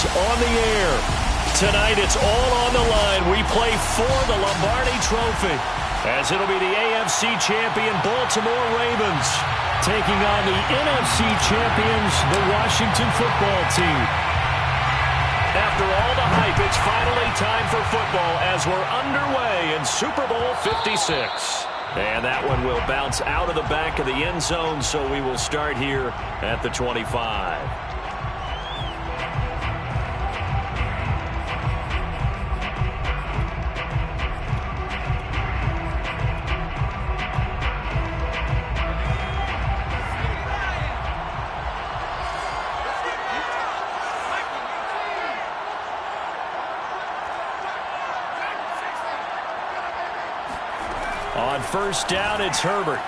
is on the air. Tonight it's all on the line. We play for the Lombardi Trophy, as it'll be the AFC champion Baltimore Ravens taking on the NFC champions, the Washington football team. After all the hype, it's finally time for football as we're underway in Super Bowl 56. And that one will bounce out of the back of the end zone, so we will start here at the 25. On first down, it's Herbert.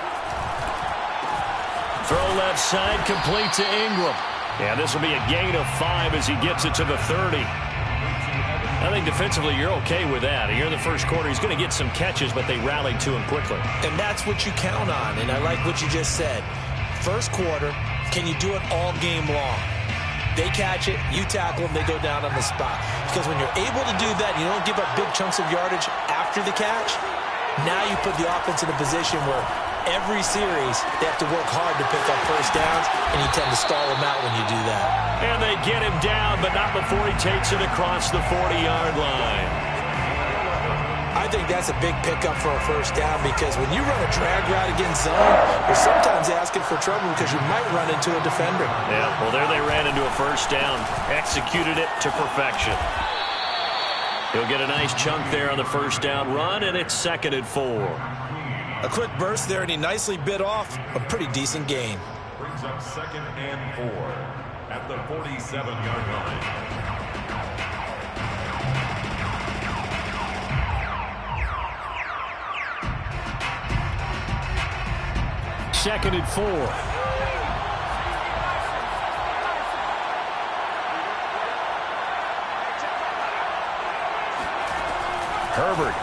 Throw left side, complete to Ingram. And this will be a gain of 5 as he gets it to the 30. I think defensively you're okay with that. Here in the first quarter, he's going to get some catches, but they rallied to him quickly. And that's what you count on, and I like what you just said. First quarter, can you do it all game long? They catch it, you tackle them, they go down on the spot. Because when you're able to do that, you don't give up big chunks of yardage after the catch. Now you put the offense in a position where every series they have to work hard to pick up first downs, and you tend to stall them out when you do that. And they get him down, but not before he takes it across the 40-yard line. I think that's a big pickup for a first down, because when you run a drag route against zone, you're sometimes asking for trouble because you might run into a defender. Yeah, well, there they ran into a first down, executed it to perfection. He'll get a nice chunk there on the first down run, and it's 2nd and 4. A quick burst there, and he nicely bit off a pretty decent gain. Brings up 2nd and 4 at the 47-yard line. Second and 4. Herbert.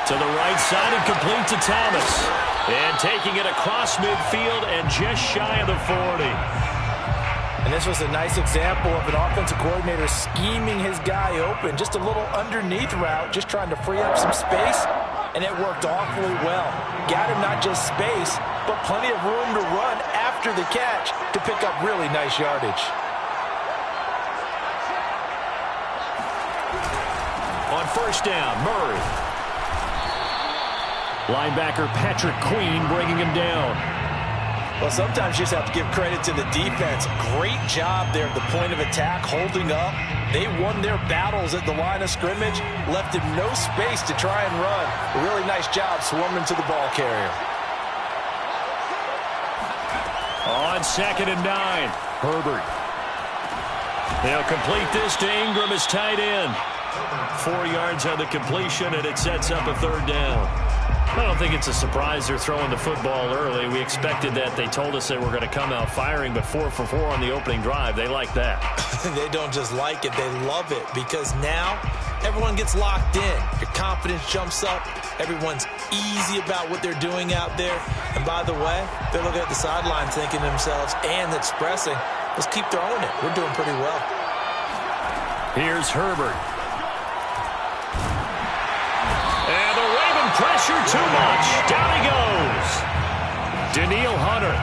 To the right side and complete to Thomas. And taking it across midfield and just shy of the 40. And this was a nice example of an offensive coordinator scheming his guy open. Just a little underneath route, just trying to free up some space. And it worked awfully well. Got him not just space, but plenty of room to run after the catch to pick up really nice yardage. On first down, Murray. Linebacker Patrick Queen bringing him down. Well, sometimes you just have to give credit to the defense. Great job there at the point of attack, holding up. They won their battles at the line of scrimmage, left him no space to try and run. A really nice job swarming to the ball carrier. On 2nd and 9, Herbert. They'll complete this to Ingram as tight end. 4 yards on the completion, and it sets up a 3rd down. I don't think it's a surprise they're throwing the football early. We expected that. They told us they were going to come out firing, but 4 for 4 on the opening drive. They like that. They don't just like it, they love it, because now everyone gets locked in. Your confidence jumps up. Everyone's easy about what they're doing out there. And by the way, they're looking at the sideline thinking to themselves and expressing, let's keep throwing it. We're doing pretty well. Here's Herbert. Pressure too much. Down he goes. Danielle Hunter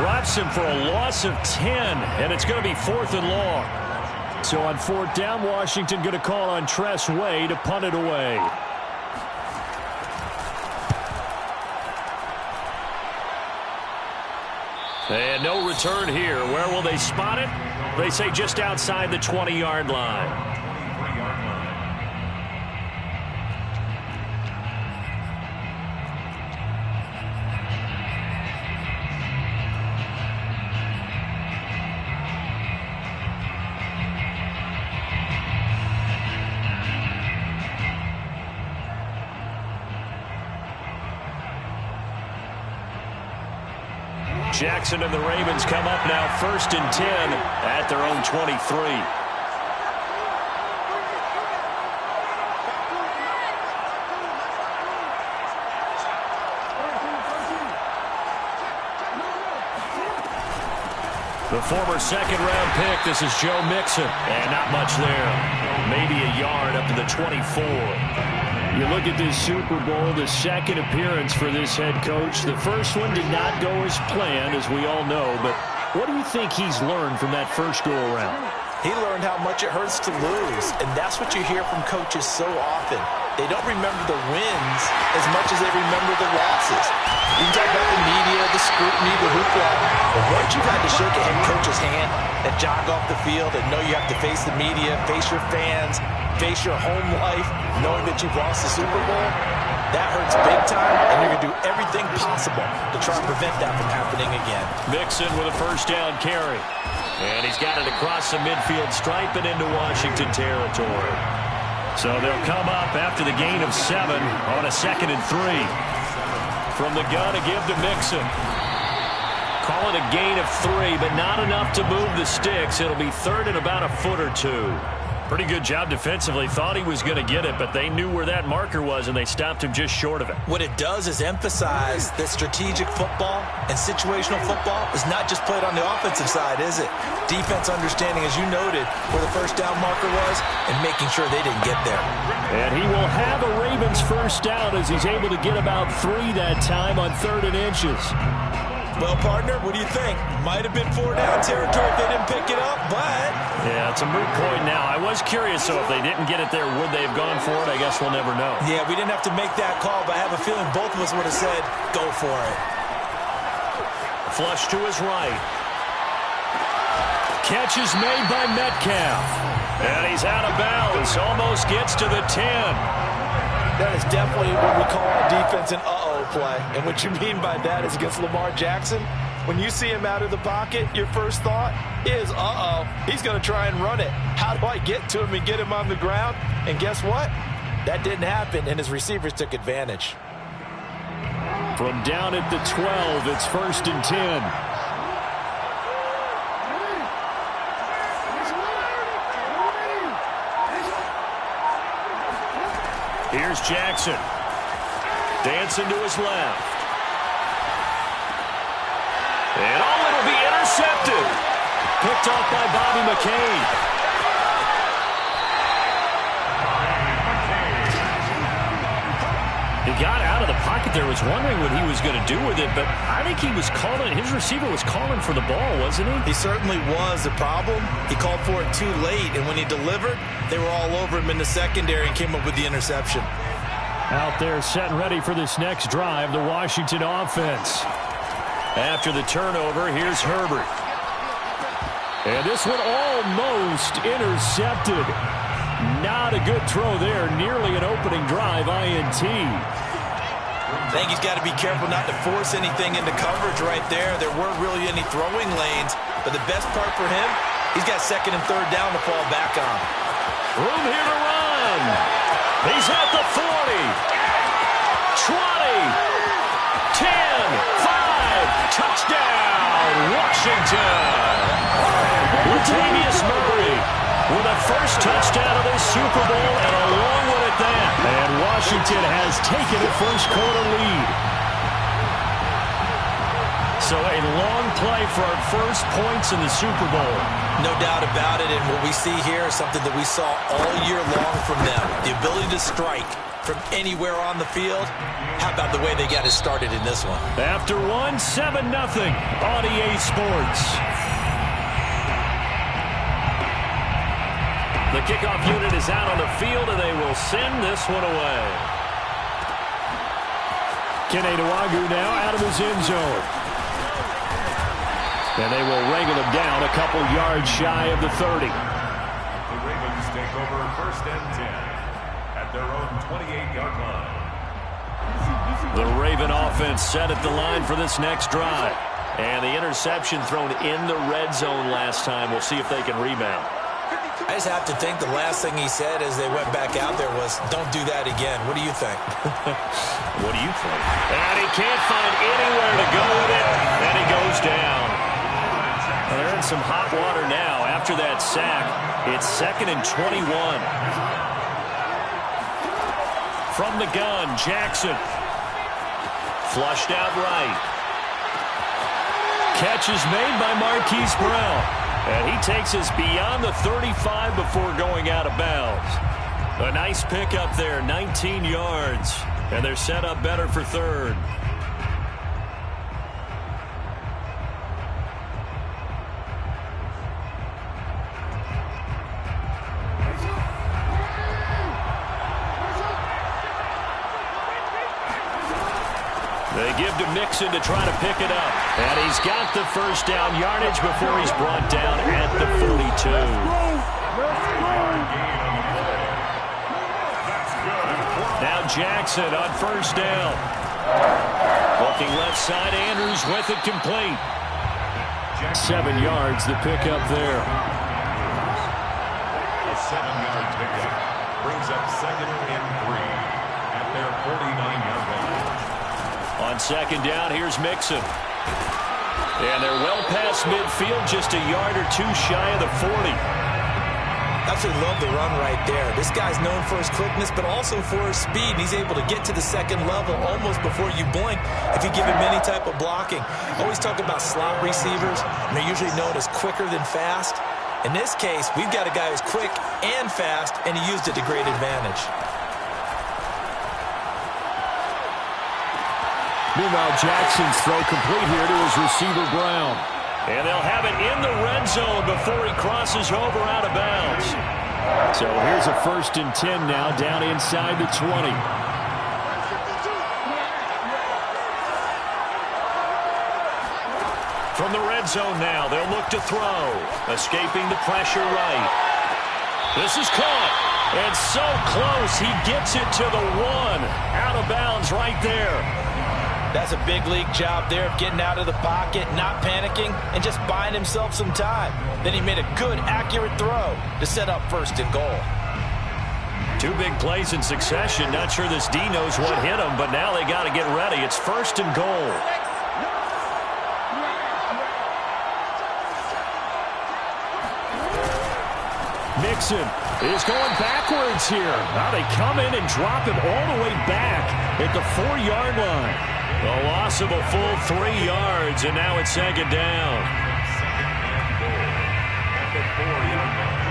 drops him for a loss of 10, and it's going to be 4th and long. So on 4th down, Washington going to call on Tress Way to punt it away. And no return here. Where will they spot it? They say just outside the 20-yard line. Jackson and the Ravens come up now 1st and 10 at their own 23. The The former second-round pick, this is Joe Mixon. And not much there. Maybe a yard up to the 24. You look at this Super Bowl, the second appearance for this head coach. The first one did not go as planned, as we all know. But what do you think he's learned from that first go-around? He learned how much it hurts to lose, and that's what you hear from coaches so often. They don't remember the wins as much as they remember the losses. You can talk about the media, the scrutiny, the hoopla, but once you've had to shake a head coach's hand and jog off the field and know you have to face the media, face your fans, face your home life, knowing that you've lost the Super Bowl, that hurts big time, and you're going to do everything possible to try and prevent that from happening again. Mixon with a first down carry. And he's got it across the midfield stripe and into Washington territory. So they'll come up after the gain of 7 on a 2nd and 3. From the gun to give to Mixon. Call it a gain of 3, but not enough to move the sticks. It'll be 3rd and about a foot or 2. Pretty good job defensively. Thought he was going to get it, but they knew where that marker was, and they stopped him just short of it. What it does is emphasize that strategic football and situational football is not just played on the offensive side, is it? Defense understanding, as you noted, where the first down marker was and making sure they didn't get there. And he will have a Ravens first down as he's able to get about 3 that time on 3rd and inches. Well, partner, what do you think? Might have been 4 down territory if they didn't pick it up, but... Yeah, it's a moot point now. I was curious, so if they didn't get it there, would they have gone for it? I guess we'll never know. Yeah, we didn't have to make that call, but I have a feeling both of us would have said, go for it. Flush to his right. Catch is made by Metcalf. And he's out of bounds. Almost gets to the 10. That is definitely what we call on defense an uh-oh play. And what you mean by that is against Lamar Jackson, when you see him out of the pocket, your first thought is, uh-oh, he's going to try and run it. How do I get to him and get him on the ground? And guess what? That didn't happen, and his receivers took advantage. From down at the 12, it's 1st and 10. Here's Jackson. Dancing to his left. And it'll be intercepted. Picked off by Bobby McCain. He got out of the pocket there, was wondering what he was going to do with it, but I think he was calling, his receiver was calling for the ball, wasn't he? He certainly was. The problem, he called for it too late, and when he delivered, they were all over him in the secondary and came up with the interception. Out there set and ready for this next drive, the Washington offense. After the turnover, here's Herbert. And this one almost intercepted. Not a good throw there. Nearly an opening drive, INT. I think he's got to be careful not to force anything into coverage right there. There weren't really any throwing lanes, but the best part for him, he's got 2nd and 3rd down to fall back on. Room here to run. He's at the 40, 20, 10, 5, touchdown, Washington. Latavius Murray with a first touchdown of this Super Bowl and a long one at that. And Washington has taken a first-quarter lead. So a long play for our first points in the Super Bowl. No doubt about it, and what we see here is something that we saw all year long from them. The ability to strike from anywhere on the field. How about the way they got it started in this one? After 7-0 on EA Sports. The kickoff unit is out on the field, and they will send this one away. Kene Nwangwu now out of his end zone. And they will wrangle him down a couple yards shy of the 30. The Ravens take over 1st and 10 at their own 28-yard line. The Raven offense set at the line for this next drive. And the interception thrown in the red zone last time. We'll see if they can rebound. I just have to think the last thing he said as they went back out there was, don't do that again. What do you think? What do you think? And he can't find anywhere to go with it. And he goes down. Well, they're in some hot water now. After that sack, it's 2nd and 21. From the gun, Jackson. Flushed out right. catch is made by Marquise Brown. And he takes us beyond the 35 before going out of bounds. A nice pickup there, 19 yards. And they're set up better for third. They give to Mixon to try to pick it up. And he's got the first down yardage before he's brought down at the 42. Now Jackson on first down. Looking left side, Andrews with it complete. 7 yards, the pickup there. A 7-yard pickup brings up 2nd and 3 at their 49-yard line. On second down, here's Mixon. And they're well past midfield, just a yard or two shy of the 40. Absolutely love the run right there. This guy's known for his quickness, but also for his speed. He's able to get to the second level almost before you blink if you give him any type of blocking. Always talk about slot receivers, and they're usually known as quicker than fast. In this case, we've got a guy who's quick and fast, and he used it to great advantage. Meanwhile, Jackson's throw complete here to his receiver, Brown. And they'll have it in the red zone before he crosses over out of bounds. So here's a 1st and 10 now, down inside the 20. From the red zone now, they'll look to throw. Escaping the pressure right. This is caught. And so close, he gets it to the 1. Out of bounds right there. That's a big league job there of getting out of the pocket, not panicking, and just buying himself some time. Then he made a good, accurate throw to set up 1st and goal. 2 big plays in succession. Not sure this D knows what hit him, but now they got to get ready. It's 1st and goal. Mixon is going backwards here. Now they come in and drop him all the way back at the 4-yard line. A loss of a full 3 yards, and now it's 2nd down. 2nd and goal at the 4-yard line.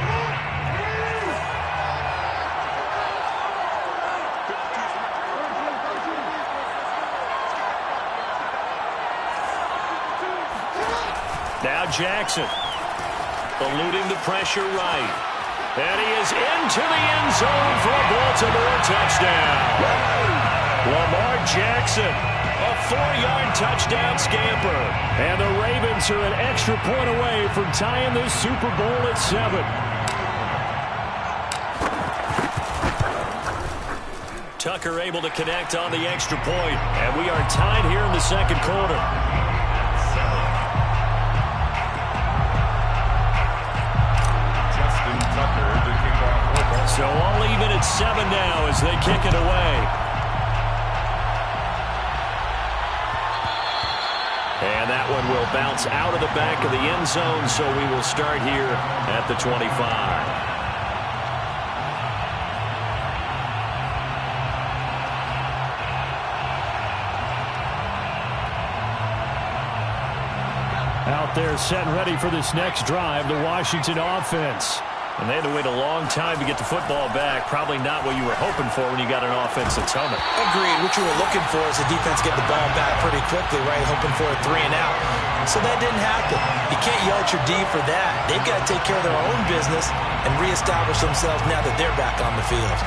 Now Jackson eluding the pressure right. And he is into the end zone for a Baltimore touchdown. Lamar Jackson, a 4-yard touchdown scamper. And the Ravens are an extra point away from tying this Super Bowl at 7. Tucker able to connect on the extra point. And we are tied here in the 2nd quarter. So all even at 7 now as they kick it away. And that one will bounce out of the back of the end zone, so we will start here at the 25. Out there set and ready for this next drive, the Washington offense. And they had to wait a long time to get the football back. Probably not what you were hoping for when you got an offense that's humming. Agreed. What you were looking for is the defense get the ball back pretty quickly, right? Hoping for a 3 and out. So that didn't happen. You can't yell at your D for that. They've got to take care of their own business and reestablish themselves now that they're back on the field.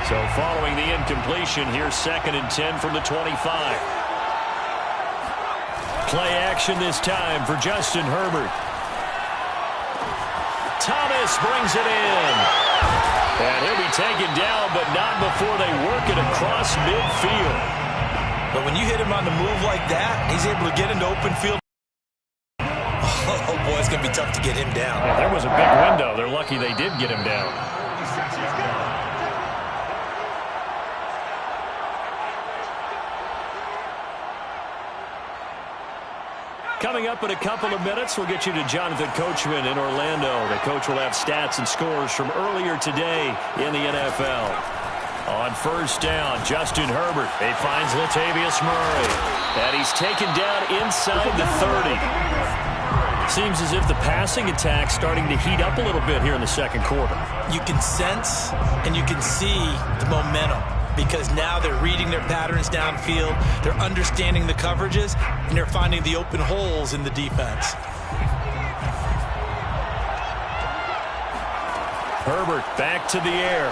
So following the incompletion, here's 2nd and 10 from the 25. Play action this time for Justin Herbert. Thomas brings it in. And he'll be taken down, but not before they work it across midfield. But when you hit him on the move like that, he's able to get into open field. Oh, boy, it's going to be tough to get him down. Yeah, there was a big window. They're lucky they did get him down. Coming up in a couple of minutes, we'll get you to Jonathan Coachman in Orlando. The coach will have stats and scores from earlier today in the NFL. On first down, Justin Herbert. He finds Latavius Murray. And he's taken down inside the 30. Seems as if the passing attack's starting to heat up a little bit here in the second quarter. You can sense and you can see the momentum, because now they're reading their patterns downfield, they're understanding the coverages, and they're finding the open holes in the defense. Herbert back to the air.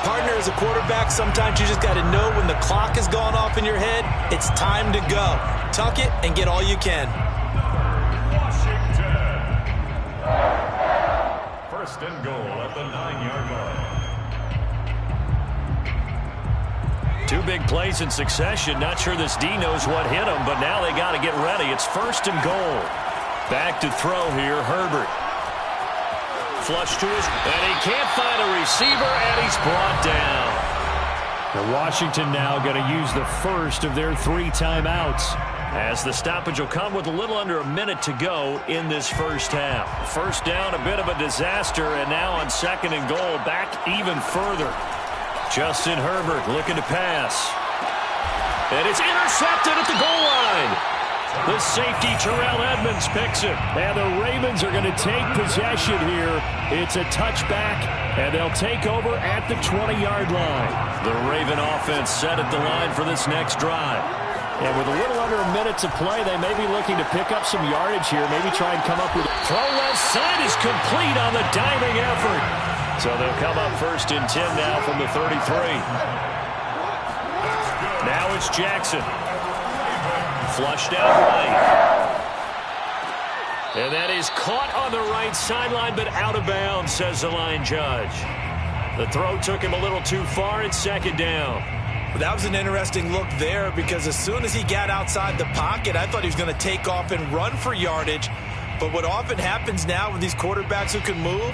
Partner, as a quarterback, sometimes you just got to know when the clock has gone off in your head, it's time to go. Tuck it and get all you can. First and goal at the 9-yard line. Two big plays in succession. Not sure this D knows what hit him, but now they got to get ready. It's first and goal. Back to throw here, Herbert. Flush to his, and he can't find a receiver, and he's brought down. Now Washington now going to use the first of their 3 timeouts, as the stoppage will come with a little under a minute to go in this first half. First down, a bit of a disaster, and now on second and goal, back even further. Justin Herbert looking to pass. And it's intercepted at the goal line. The safety, Terrell Edmonds, picks it. And the Ravens are going to take possession here. It's a touchback, and they'll take over at the 20-yard line. The Raven offense set at the line for this next drive. And with a little under a minute to play, they may be looking to pick up some yardage here, maybe try and come up with... Throw left side is complete on the diving effort. So they'll come up first and 10 now from the 33. Now it's Jackson. Flushed out right. And that is caught on the right sideline, but out of bounds, says the line judge. The throw took him a little too far. It's second down. Well, that was an interesting look there, because as soon as he got outside the pocket, I thought he was going to take off and run for yardage. But what often happens now with these quarterbacks who can move,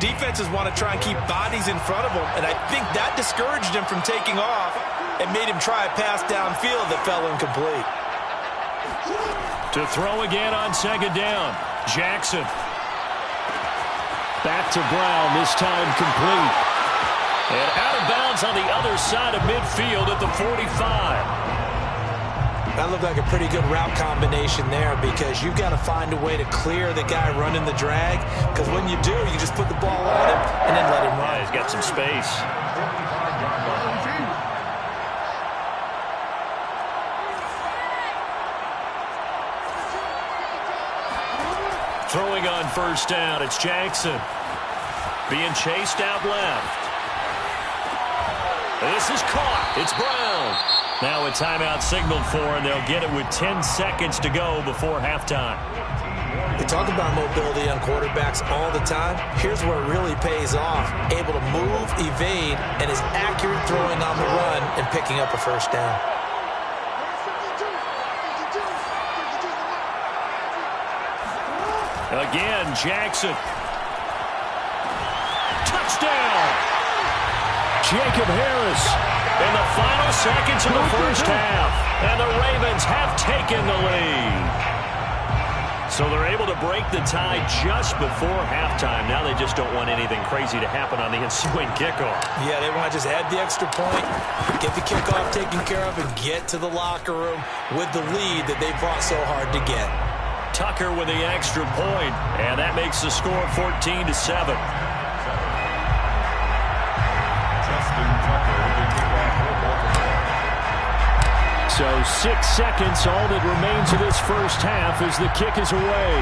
defenses want to try and keep bodies in front of them, and I think that discouraged him from taking off and made him try a pass downfield that fell incomplete. To throw again on second down, Jackson. Back to Brown, this time complete. And out of bounds on the other side of midfield at the 45. That looked like a pretty good route combination there, because you've got to find a way to clear the guy running the drag, because when you do, you just put the ball on him and then let him run. Yeah, he's got some space. Throwing on first down, it's Jackson. Being chased out left. This is caught. It's Brown. Now a timeout signaled for, and they'll get it with 10 seconds to go before halftime. We talk about mobility on quarterbacks all the time. Here's where it really pays off. Able to move, evade, and is accurate throwing on the run and picking up a first down. Again, Jackson. Touchdown! Jacob Harris in the final seconds of the first half. And the Ravens have taken the lead. So they're able to break the tie just before halftime. Now they just don't want anything crazy to happen on the ensuing kickoff. Yeah, they want to just add the extra point, get the kickoff taken care of, and get to the locker room with the lead that they fought so hard to get. Tucker with the extra point, and that makes the score 14-7. Justin Tucker with the kickoff for Baltimore. So 6 seconds, all that remains of this first half as the kick is away.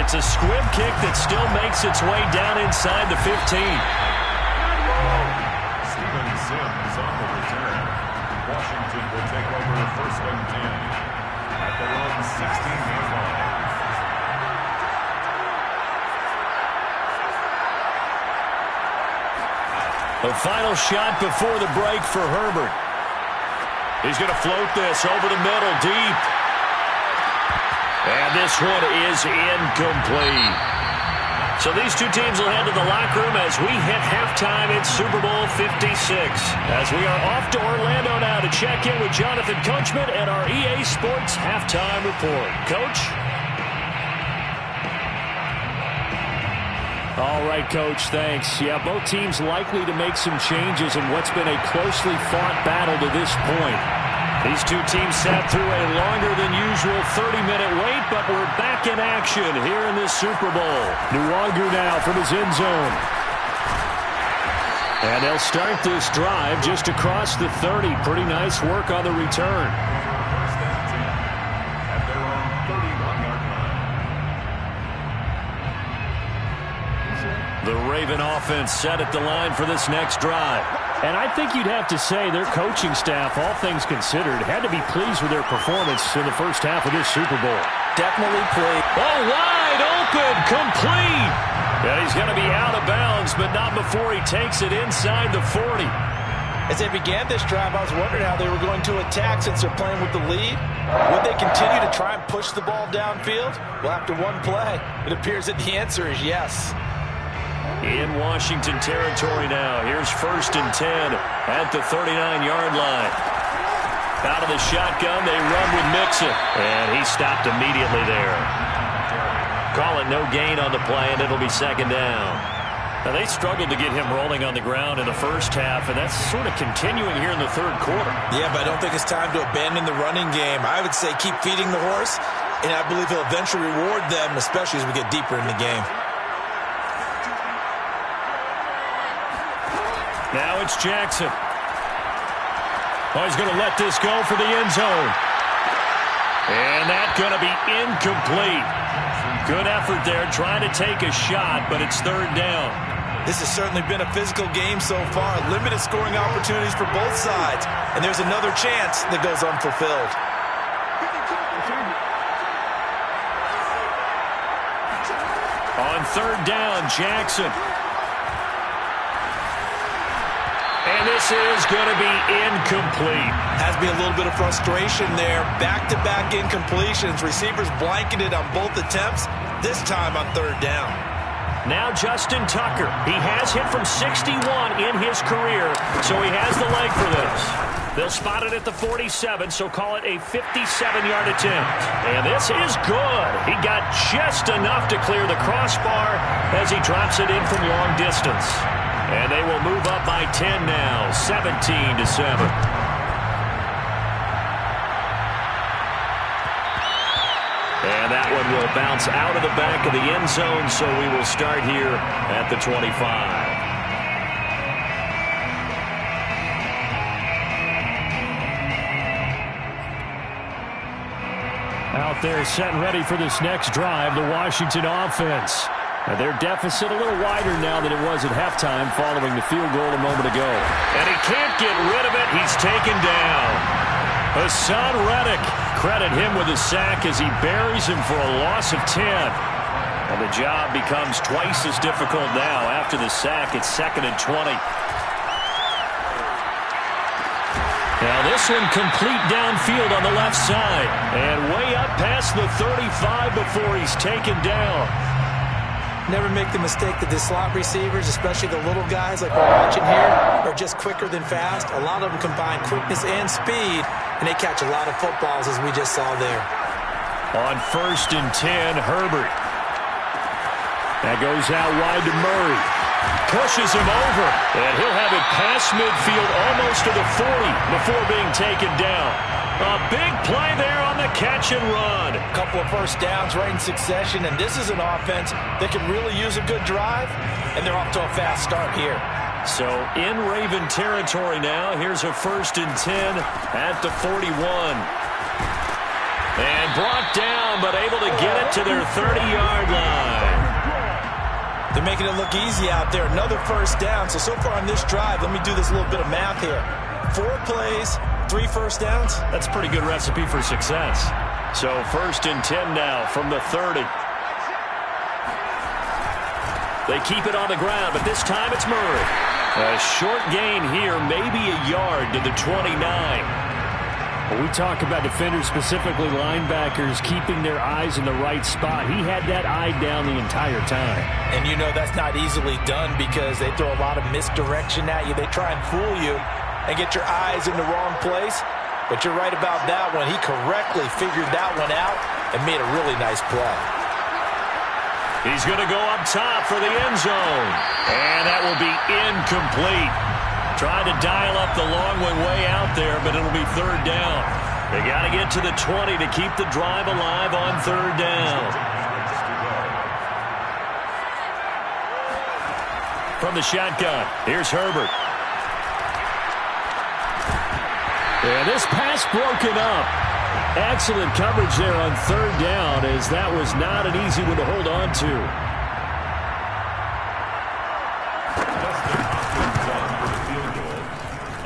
It's a squib kick that still makes its way down inside the 15. Steven Sims on the return. Washington will take over first and 10. At their own 16-yard line. The final shot before the break for Herbert. He's going to float this over the middle, deep. And this one is incomplete. So these two teams will head to the locker room as we hit halftime in Super Bowl 56. As we are off to Orlando now to check in with Jonathan Coachman and our EA Sports Halftime Report. Coach? All right, Coach, thanks. Yeah, both teams likely to make some changes in what's been a closely fought battle to this point. These two teams sat through a longer than usual 30-minute wait, but we're back in action here in this Super Bowl. Nwangwu now from his end zone. And they'll start this drive just across the 30. Pretty nice work on the return. At their own 31-yard line. The Raven offense set at the line for this next drive. And I think you'd have to say their coaching staff, all things considered, had to be pleased with their performance in the first half of this Super Bowl. Definitely played. Oh, wide open, complete. And he's going to be out of bounds, but not before he takes it inside the 40. As they began this drive, I was wondering how they were going to attack since they're playing with the lead. Would they continue to try and push the ball downfield? Well, after one play, it appears that the answer is yes. In Washington territory now. Here's 1st and 10 at the 39-yard line. Out of the shotgun, they run with Mixon. And he stopped immediately there. Call it no gain on the play, and it'll be 2nd down. Now, they struggled to get him rolling on the ground in the first half, and that's sort of continuing here in the third quarter. Yeah, but I don't think it's time to abandon the running game. I would say keep feeding the horse, and I believe he'll eventually reward them, especially as we get deeper in the game. Now it's Jackson. Oh, he's going to let this go for the end zone. And that's going to be incomplete. Good effort there trying to take a shot, but it's 3rd down. This has certainly been a physical game so far. Limited scoring opportunities for both sides. And there's another chance that goes unfulfilled. On 3rd down, Jackson. And this is going to be incomplete. Has been a little bit of frustration there. Back-to-back incompletions. Receivers blanketed on both attempts, this time on 3rd down. Now Justin Tucker. He has hit from 61 in his career, so he has the leg for this. They'll spot it at the 47, so call it a 57-yard attempt. And this is good. He got just enough to clear the crossbar as he drops it in from long distance. And they will move up by 10 now, 17-7. And that one will bounce out of the back of the end zone, so we will start here at the 25. Out there set and ready for this next drive, the Washington offense. Their deficit a little wider now than it was at halftime following the field goal a moment ago. And he can't get rid of it. He's taken down. Hassan Reddick, credit him with a sack as he buries him for a loss of 10. And the job becomes twice as difficult now. After the sack, it's 2nd and 20. Now this one complete downfield on the left side. And way up past the 35 before he's taken down. Never make the mistake that the slot receivers, especially the little guys like we're watching here, are just quicker than fast. A lot of them combine quickness and speed, and they catch a lot of footballs, as we just saw there. On 1st and 10, Herbert. That goes out wide to Murray. Pushes him over, and he'll have it past midfield almost to the 40 before being taken down. A big play there on the catch and run. A couple of first downs right in succession, and this is an offense that can really use a good drive, and they're off to a fast start here. So in Raven territory now, here's a 1st and 10 at the 41. And brought down, but able to get it to their 30-yard line. They're making it look easy out there. Another first down. So far on this drive, let me do this little bit of math here. 4 plays, 3 first downs. That's a pretty good recipe for success. So 1st and 10 now from the 30. They keep it on the ground, but this time it's Murray. A short gain here, maybe a yard to the 29. When we talk about defenders, specifically linebackers, keeping their eyes in the right spot, he had that eye down the entire time. And you know that's not easily done because they throw a lot of misdirection at you. They try and fool you and get your eyes in the wrong place. But you're right about that one. He correctly figured that one out and made a really nice play. He's going to go up top for the end zone. And that will be incomplete. Trying to dial up the long one way out there, but it'll be third down. They got to get to the 20 to keep the drive alive on third down. From the shotgun, here's Herbert. And this pass broken up. Excellent coverage there on third down, as that was not an easy one to hold on to.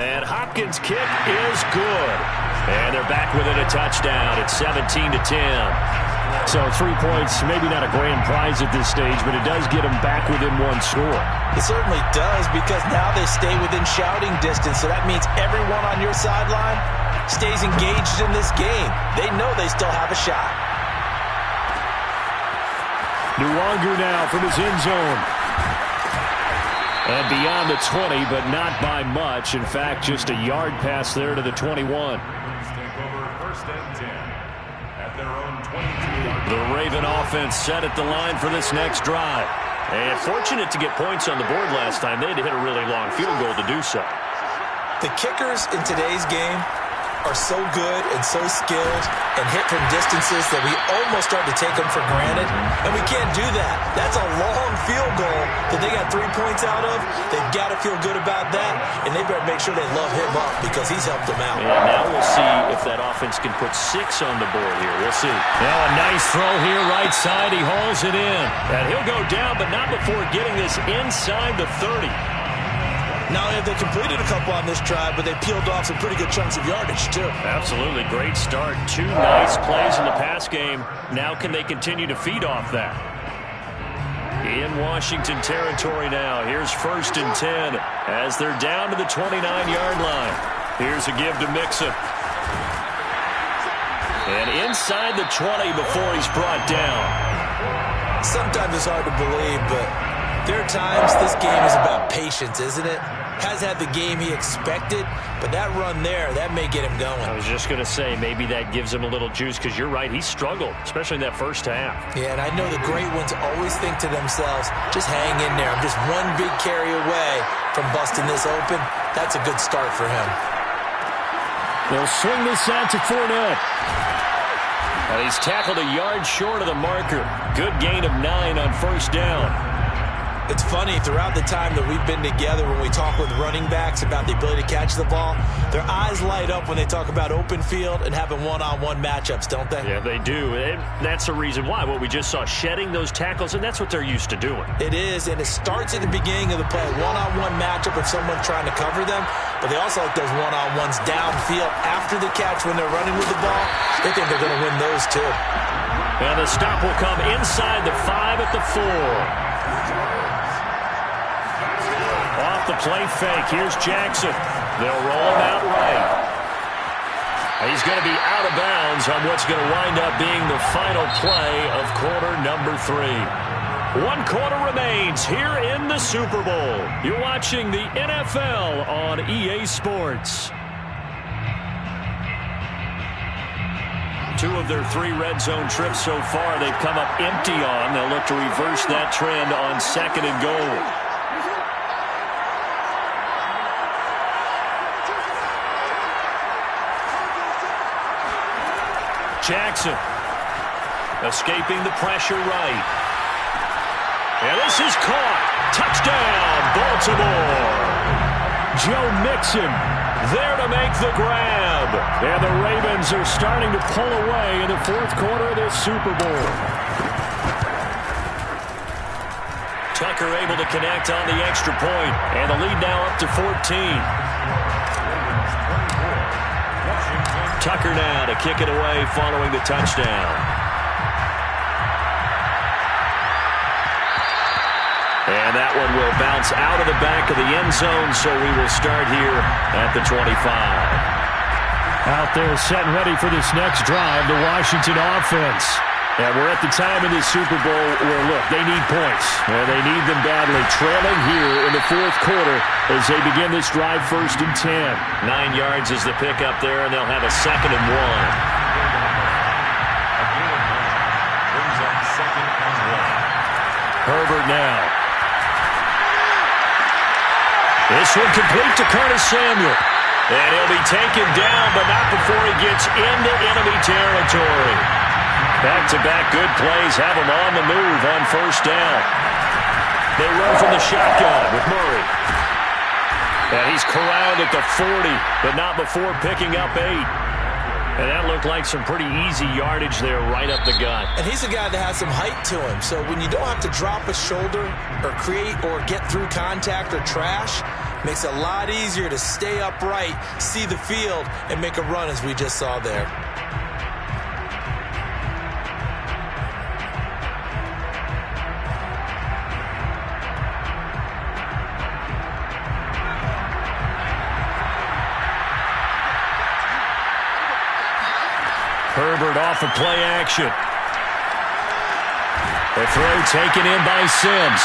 And Hopkins' kick is good. And they're back within a touchdown. It's 17-10. So 3 points, maybe not a grand prize at this stage, but it does get them back within one score. It certainly does, because now they stay within shouting distance. So that means everyone on your sideline stays engaged in this game. They know they still have a shot. Nwonger now from his end zone. And beyond the 20, but not by much. In fact, just a yard pass there to the 21. First and 10 at their own 22-yard line. The Raven offense set at the line for this next drive. And fortunate to get points on the board last time. They had to hit a really long field goal to do so. The kickers in today's game are so good and so skilled and hit from distances that we almost start to take them for granted. And we can't do that. That's a long field goal that they got 3 points out of. They've got to feel good about that, and they better make sure they love him up because he's helped them out. And now we'll see if that offense can put 6 on the board here. We'll see. Now a nice throw here, right side. He hauls it in. And he'll go down, but not before getting this inside the 30. Not only have they completed a couple on this drive, but they peeled off some pretty good chunks of yardage, too. Absolutely. Great start. 2 nice plays in the pass game. Now can they continue to feed off that? In Washington territory now. Here's first and 10 as they're down to the 29-yard line. Here's a give to Mixon. And inside the 20 before he's brought down. Sometimes it's hard to believe, but there are times this game is about patience, isn't it? Has had the game he expected, but that run there, that may get him going. I was just going to say, maybe that gives him a little juice, because you're right, he struggled, especially in that first half. Yeah, and I know the great ones always think to themselves, just hang in there. I'm just one big carry away from busting this open. That's a good start for him. They'll swing this out to Fournette. And he's tackled a yard short of the marker. Good gain of 9 on first down. It's funny, throughout the time that we've been together, when we talk with running backs about the ability to catch the ball, their eyes light up when they talk about open field and having one-on-one matchups, don't they? Yeah, they do. And that's the reason why. What we just saw, shedding those tackles, and that's what they're used to doing. It is, and it starts at the beginning of the play. One-on-one matchup if someone's trying to cover them, but they also like those one-on-ones downfield after the catch when they're running with the ball. They think they're going to win those, too. And the stop will come inside the 5 at the 4. Off the play fake. Here's Jackson. They'll roll him out right. He's going to be out of bounds on what's going to wind up being the final play of quarter number 3. 1 quarter remains here in the Super Bowl. You're watching the NFL on EA Sports. 2 of their 3 red zone trips so far, they've come up empty on. They'll look to reverse that trend on 2nd and goal. Jackson escaping the pressure right. And this is caught. Touchdown, Baltimore. Joe Mixon there to make the grab. And the Ravens are starting to pull away in the 4th quarter of this Super Bowl. Tucker able to connect on the extra point. And the lead now up to 14. Tucker now to kick it away following the touchdown. And that one will bounce out of the back of the end zone, so we will start here at the 25. Out there setting ready for this next drive, the Washington offense. And we're at the time in this Super Bowl where, look, they need points. And they need them badly. Trailing here in the fourth quarter as they begin this drive 1st and 10. 9 yards is the pickup there, and they'll have a 2nd and 1. Brings up 2nd and 1. Herbert now. This one complete to Curtis Samuel. And he'll be taken down, but not before he gets into enemy territory. Back-to-back good plays have him on the move on 1st down. They run from the shotgun with Murray. And he's corralled at the 40, but not before picking up 8. And that looked like some pretty easy yardage there right up the gut. And he's a guy that has some height to him. So when you don't have to drop a shoulder or create or get through contact or trash, makes it a lot easier to stay upright, see the field, and make a run as we just saw there. Herbert off of play action. The throw taken in by Sims.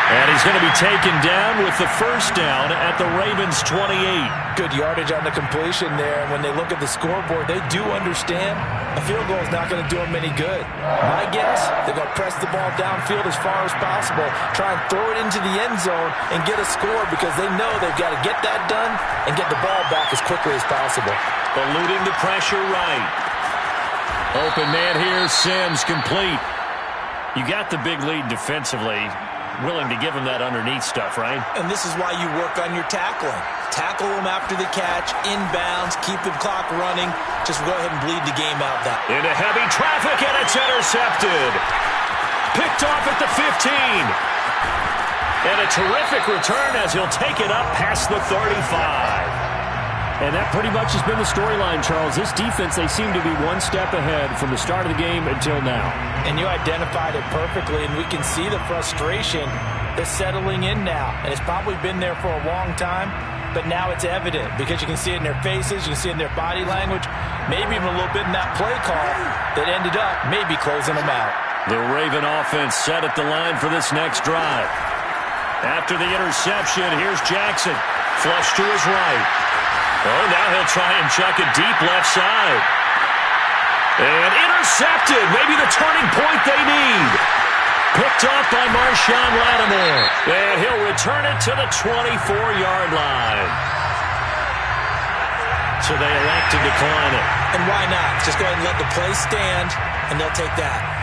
And he's going to be taken down with the 1st down at the Ravens' 28. Good yardage on the completion there. And when they look at the scoreboard, they do understand a field goal is not going to do them any good. My guess, they're going to press the ball downfield as far as possible, try and throw it into the end zone and get a score because they know they've got to get that done and get the ball back as quickly as possible. Eluding the pressure right. Open man here, Sims complete. You got the big lead defensively. Willing to give him that underneath stuff, right? And this is why you work on your tackling. Tackle him after the catch, inbounds, keep the clock running. Just go ahead and bleed the game out. Into heavy traffic, and it's intercepted. Picked off at the 15. And a terrific return as he'll take it up past the 35. And that pretty much has been the storyline, Charles. This defense, they seem to be one step ahead from the start of the game until now. And you identified it perfectly, and we can see the frustration that's settling in now. And it's probably been there for a long time, but now it's evident because you can see it in their faces, you can see it in their body language, maybe even a little bit in that play call that ended up maybe closing them out. The Raven offense set at the line for this next drive. After the interception, here's Jackson. Flush to his right. Oh, now he'll try and chuck it deep left side. And intercepted. Maybe the turning point they need. Picked off by Marshawn Lattimore. And he'll return it to the 24-yard line. So they elect to decline it. And why not? Just go ahead and let the play stand, and they'll take that.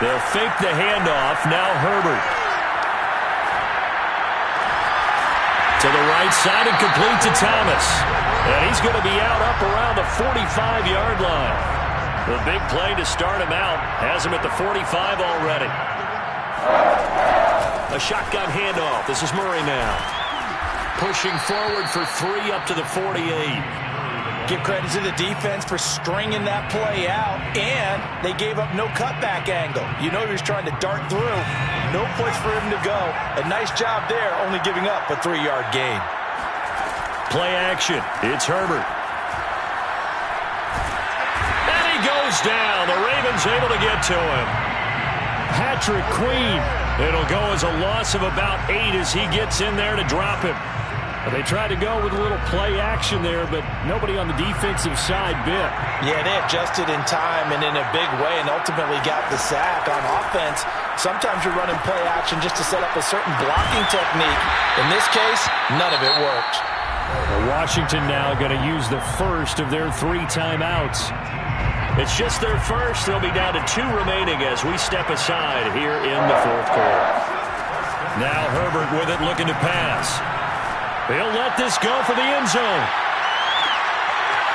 They'll fake the handoff. Now Herbert. To the right side and complete to Thomas. And he's going to be out up around the 45-yard line. The big play to start him out has him at the 45 already. A shotgun handoff. This is Murray now. Pushing forward for 3 up to the 48. Give credit to the defense for stringing that play out, and they gave up no cutback angle. You know he was trying to dart through. No place for him to go. A nice job there, only giving up a 3-yard gain. Play action. It's Herbert. And he goes down. The Ravens able to get to him. Patrick Queen. It'll go as a loss of about 8 as he gets in there to drop him. They tried to go with a little play action there, but nobody on the defensive side bit. Yeah, they adjusted in time and in a big way and ultimately got the sack. On offense, sometimes you're running play action just to set up a certain blocking technique. In this case, none of it worked. Washington now going to use the first of their 3 timeouts. It's just their first. They'll be down to 2 remaining as we step aside here in the fourth quarter. Now Herbert with it, looking to pass. He'll let this go for the end zone.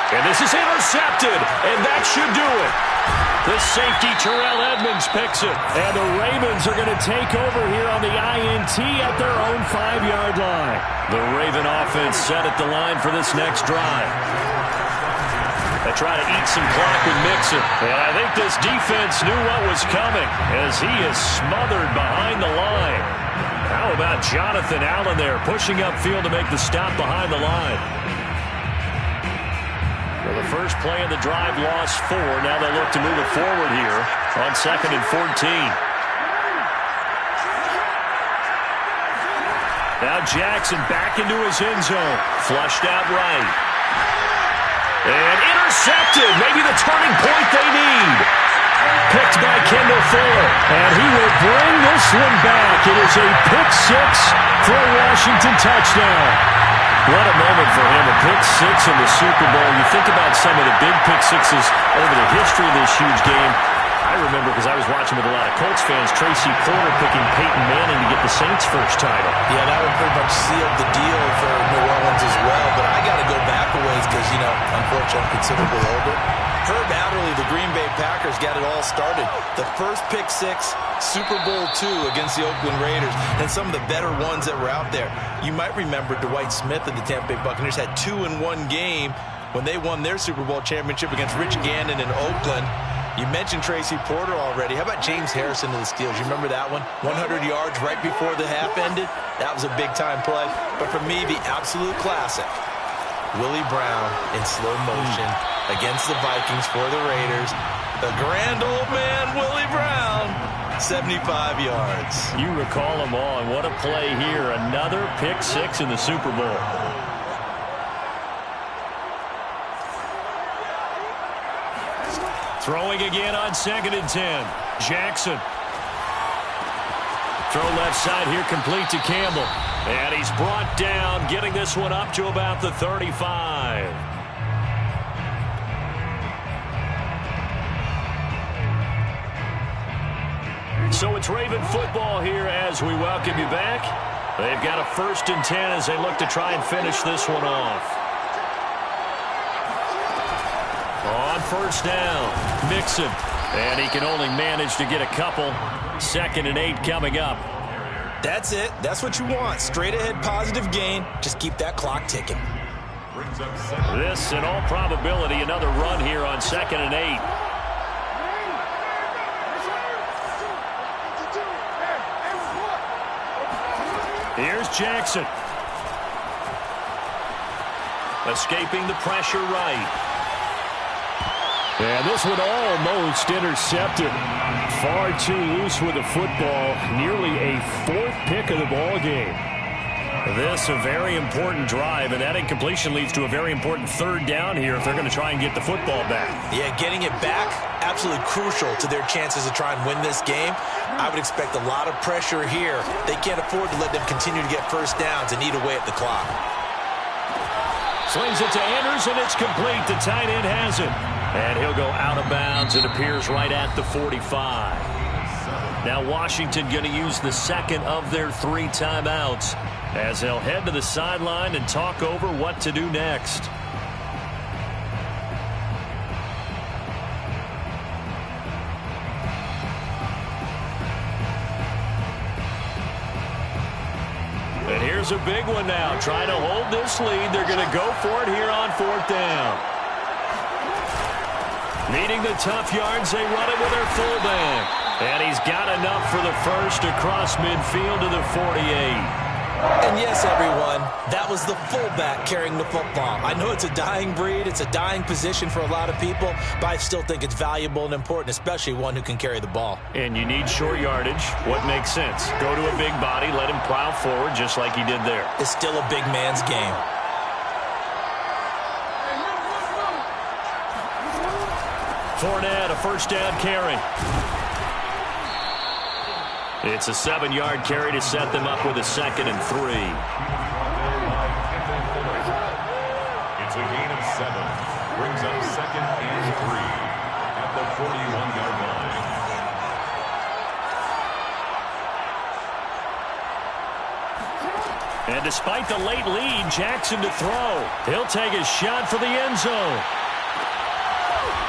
And this is intercepted, and that should do it. The safety, Terrell Edmonds, picks it. And the Ravens are going to take over here on the INT at their own 5-yard line. The Raven offense set at the line for this next drive. They try to eat some clock with Mixon. And I think this defense knew what was coming as he is smothered behind the line. How about Jonathan Allen there pushing upfield to make the stop behind the line? Well, the first play of the drive lost 4. Now they look to move it forward here on 2nd and 14. Now Jackson back into his end zone. Flushed out right. And intercepted. Maybe the turning point they need. Picked by Kendall Fuller. And he will bring this one back. It is a pick 6 for a Washington touchdown. What a moment for him. A pick 6 in the Super Bowl. You think about some of the big pick 6s over the history of this huge game. I remember, because I was watching with a lot of Colts fans, Tracy Porter picking Peyton Manning to get the Saints' first title. Yeah, that would pretty much seal the deal for New Orleans as well. But I got to go back a ways because, unfortunately, I'm considerably older. Herb Adderley, the Green Bay Packers, got it all started. The first pick 6, Super Bowl II against the Oakland Raiders, and some of the better ones that were out there. You might remember Dwight Smith of the Tampa Bay Buccaneers had 2 in one game when they won their Super Bowl championship against Rich Gannon in Oakland. You mentioned Tracy Porter already. How about James Harrison of the Steelers? You remember that one? 100 yards right before the half ended. That was a big-time play. But for me, the absolute classic, Willie Brown in slow motion against the Vikings for the Raiders. The grand old man, Willie Brown, 75 yards. You recall them all, and what a play here. Another pick 6 in the Super Bowl. Throwing again on 2nd and 10. Jackson. Throw left side here, complete to Campbell. And he's brought down, getting this one up to about the 35. So it's Raven football here as we welcome you back. They've got a 1st and 10 as they look to try and finish this one off. On 1st down, Mixon. And he can only manage to get a couple. 2nd and 8 coming up. That's it. That's what you want. Straight ahead positive gain. Just keep that clock ticking. This, in all probability, another run here on 2nd and 8. Here's Jackson. Escaping the pressure right. And this one almost intercepted. Far too loose with the football. Nearly a 4th pick of the ball game. This a very important drive, and that incompletion leads to a very important 3rd down here if they're going to try and get the football back. Yeah, getting it back, absolutely crucial to their chances to try and win this game. I would expect a lot of pressure here. They can't afford to let them continue to get 1st downs and eat away at the clock. Slings it to Andrews, and it's complete. The tight end has it. And he'll go out of bounds. It appears right at the 45. Now Washington going to use the 2nd of their 3 timeouts as they'll head to the sideline and talk over what to do next. And here's a big one now. Trying to hold this lead. They're going to go for it here on 4th down. Needing the tough yards, they run it with their fullback. And he's got enough for the 1st across midfield to the 48. And yes, everyone, that was the fullback carrying the football. I know it's a dying breed, it's a dying position for a lot of people, but I still think it's valuable and important, especially one who can carry the ball. And you need short yardage. What makes sense? Go to a big body, let him plow forward just like he did there. It's still a big man's game. Fournette, a 1st down carry. It's a 7-yard carry to set them up with a 2nd and 3. It's a gain of 7. Brings up 2nd and 3 at the 41-yard line. And despite the late lead, Jackson to throw. He'll take a shot for the end zone.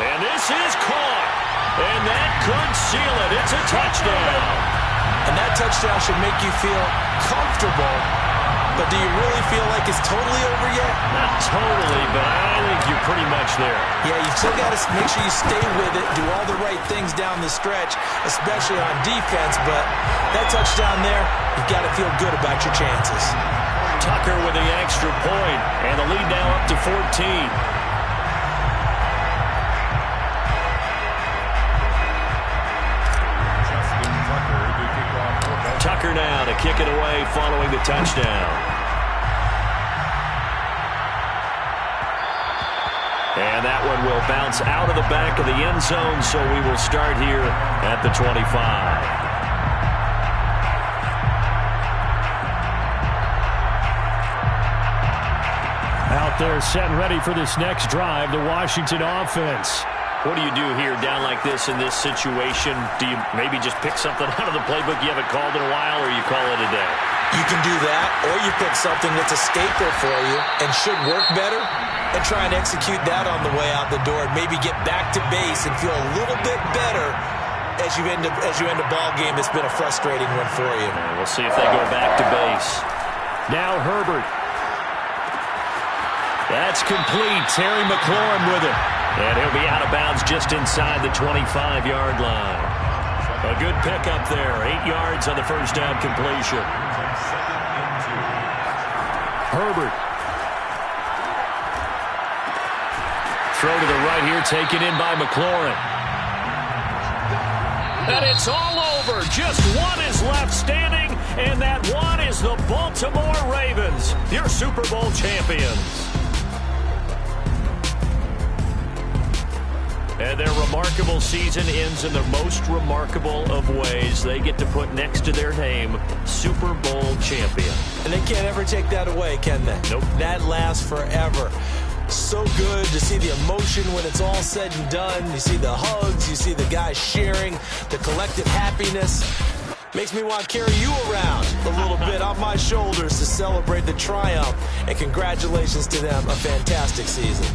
And this is caught. And that could seal it. It's a touchdown. And that touchdown should make you feel comfortable. But do you really feel like it's totally over yet? Not totally, but I think you pretty much there. Yeah, you still got to make sure you stay with it, do all the right things down the stretch, especially on defense. But that touchdown there, you've got to feel good about your chances. Tucker with the extra point, and the lead now up to 14. Tucker now to kick it away following the touchdown. And that one will bounce out of the back of the end zone, so we will start here at the 25. Out there set and ready for this next drive, the Washington offense. What do you do here down like this in this situation? Do you maybe just pick something out of the playbook you haven't called in a while, or you call it a day? You can do that, or you pick something that's a staple for you and should work better and try and execute that on the way out the door and maybe get back to base and feel a little bit better as you end a ball game that's been a frustrating one for you. We'll see if they go back to base. Now Herbert. That's complete. Terry McLaurin with it. And he'll be out of bounds just inside the 25-yard line. A good pickup there. 8 yards on the first down completion. Herbert. Throw to the right here, taken in by McLaurin. And it's all over. Just one is left standing, and that one is the Baltimore Ravens, your Super Bowl champions. And their remarkable season ends in the most remarkable of ways. They get to put next to their name, Super Bowl champion. And they can't ever take that away, can they? Nope. That lasts forever. So good to see the emotion when it's all said and done. You see the hugs, you see the guys sharing, the collective happiness. Makes me want to carry you around a little bit on my shoulders to celebrate the triumph. And congratulations to them, a fantastic season.